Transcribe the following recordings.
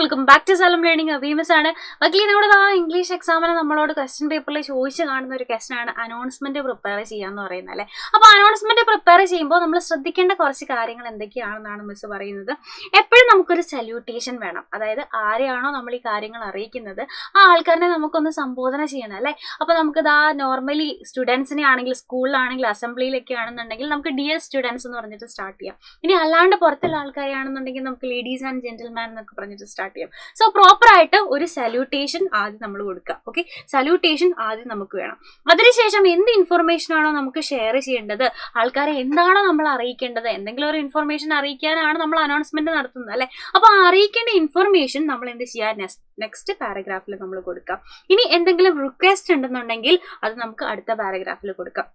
Welcome back to Salam learning. അബീമസ് ആണ്. മക്കളെ, നമ്മുടെ ഇംഗ്ലീഷ് എക്സാമിന് നമ്മളോട് ക്വസ്റ്റ്യൻ പേപ്പറിൽ ചോദിച്ച് കാണുന്ന ഒരു ക്വസ്റ്റൻ ആണ് അനൗൺസ്മെന്റ് പ്രിപ്പയർ ചെയ്യാന്ന് പറയുന്നത് അല്ലേ. അപ്പോൾ അനൗൺസ്മെന്റ് പ്രിപ്പയർ ചെയ്യുമ്പോൾ നമ്മൾ ശ്രദ്ധിക്കേണ്ട കുറച്ച് കാര്യങ്ങൾ എന്തൊക്കെയാണെന്നാണ് മിസ് പറയുന്നത്. എപ്പോഴും നമുക്കൊരു സല്യൂട്ടേഷൻ വേണം. അതായത് ആരെയാണോ നമ്മൾ ഈ കാര്യങ്ങൾ അറിയിക്കുന്നത് ആ ആൾക്കാരെ നമുക്കൊന്ന് സംബോധന ചെയ്യണം അല്ലേ. അപ്പോൾ നമുക്കിത് നോർമലി സ്റ്റുഡൻസിനെ ആണെങ്കിൽ സ്കൂളിലാണെങ്കിൽ അസംബ്ലിയിലൊക്കെ ആണെന്നുണ്ടെങ്കിൽ നമുക്ക് ഡിയർ സ്റ്റുഡൻസ് എന്ന് പറഞ്ഞിട്ട് സ്റ്റാർട്ട് ചെയ്യാം. ഇനി അല്ലാണ്ട് പുറത്തുള്ള ആൾക്കാരെയാണെന്നുണ്ടെങ്കിൽ നമുക്ക് ലേഡീസ് ആൻഡ് ജെന്റിൽമാൻ എന്നൊക്കെ പറഞ്ഞിട്ട് സ്റ്റാർട്ട് ചെയ്യാം. സോ പ്രോപ്പർ ആയിട്ട് ഒരു സല്യൂട്ടേഷൻ ആദ്യം നമ്മൾ കൊടുക്കുക. ഓക്കെ, സല്യൂട്ടേഷൻ ആദ്യം നമുക്ക് വേണം. അതിനുശേഷം എന്ത് ഇൻഫർമേഷൻ ആണോ നമുക്ക് ഷെയർ ചെയ്യേണ്ടത്, ആൾക്കാരെ എന്താണോ നമ്മൾ അറിയിക്കേണ്ടത്, എന്തെങ്കിലും ഒരു ഇൻഫർമേഷൻ അറിയിക്കാനാണ് നമ്മൾ അനൗൺസ്മെന്റ് നടത്തുന്നത് അല്ലെ. അപ്പൊ അറിയിക്കേണ്ട ഇൻഫർമേഷൻ നമ്മൾ എന്ത് ചെയ്യുക, നെക്സ്റ്റ് പാരഗ്രാഫിൽ നമ്മൾ കൊടുക്കാം. ഇനി എന്തെങ്കിലും റിക്വസ്റ്റ് ഉണ്ടെന്നുണ്ടെങ്കിൽ അത് നമുക്ക് അടുത്ത പാരഗ്രാഫിൽ കൊടുക്കാം.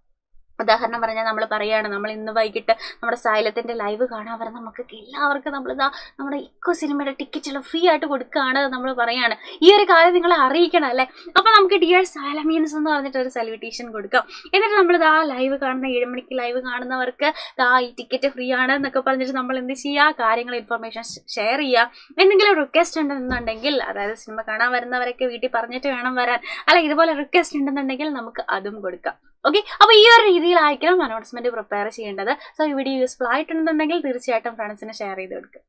ഉദാഹരണം പറഞ്ഞാൽ നമ്മൾ പറയുകയാണ്, നമ്മൾ ഇന്ന് വൈകിട്ട് നമ്മുടെ സൈലത്തിന്റെ ലൈവ് കാണാൻ വരെ നമുക്ക് എല്ലാവർക്കും നമ്മളിതാ നമ്മുടെ ഇക്കോ സിനിമയുടെ ടിക്കറ്റ് ഫ്രീ ആയിട്ട് കൊടുക്കുകയാണ് നമ്മൾ പറയാണ്. ഈ ഒരു കാര്യം നിങ്ങളെ അറിയിക്കണം അല്ലേ. അപ്പൊ നമുക്ക് ഡിയർ സൈലമീൻസ് എന്ന് പറഞ്ഞിട്ട് ഒരു സല്യൂട്ടേഷൻ കൊടുക്കാം. എന്നിട്ട് നമ്മളിതാ ലൈവ് കാണുന്ന 7 മണിക്ക് ലൈവ് കാണുന്നവർക്ക് ഈ ടിക്കറ്റ് ഫ്രീ ആണ് എന്നൊക്കെ പറഞ്ഞിട്ട് നമ്മൾ എന്ത് ചെയ്യുക, കാര്യങ്ങൾ ഇൻഫർമേഷൻ ഷെയർ ചെയ്യുക. എന്തെങ്കിലും റിക്വസ്റ്റ് ഉണ്ടെന്നുണ്ടെങ്കിൽ, അതായത് സിനിമ കാണാൻ വരുന്നവരൊക്കെ വീട്ടിൽ പറഞ്ഞിട്ട് വേണം വരാൻ അല്ല, ഇതുപോലെ റിക്വസ്റ്റ് ഉണ്ടെന്നുണ്ടെങ്കിൽ നമുക്ക് അതും കൊടുക്കാം. ഓക്കെ, അപ്പോൾ ഈ ഒരു രീതിയിലായിരിക്കണം അനൗൺസ്മെന്റ് പ്രിപ്പയർ ചെയ്യേണ്ടത്. സോ ഈ വീഡിയോ യൂസ്ഫുൾ ആയിട്ടുണ്ടെന്നുണ്ടെങ്കിൽ തീർച്ചയായിട്ടും ഫ്രണ്ട്സിന് ഷെയർ ചെയ്ത് കൊടുക്കുക.